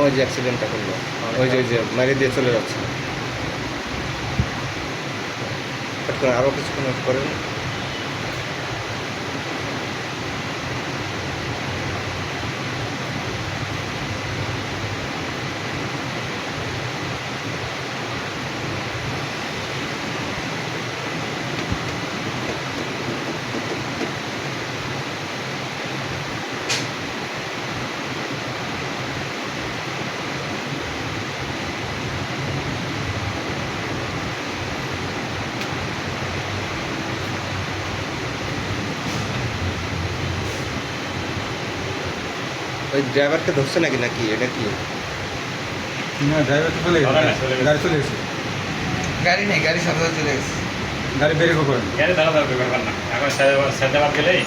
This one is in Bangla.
ওই যে অ্যাক্সিডেন্টটা করলো, ওই যে মারিয়ে দিয়ে চলে যাচ্ছে। হঠাৎ করে আরও কিছুক্ষণ ওয়েট করেন। ওই ড্রাইভারকে ধরছে নাকি নাকি এটা কি? না, ড্রাইভার তো চলে গেছে, গাড়ি চলে গেছে, গাড়ি নেই, গাড়ি সাথে সাথে চলে গেছে। গাড়ি বেরিয়ে করেন। গাড়ি দাঁড়া থাকবে ব্যাপার না, এখন সাজাবাদ গেলেই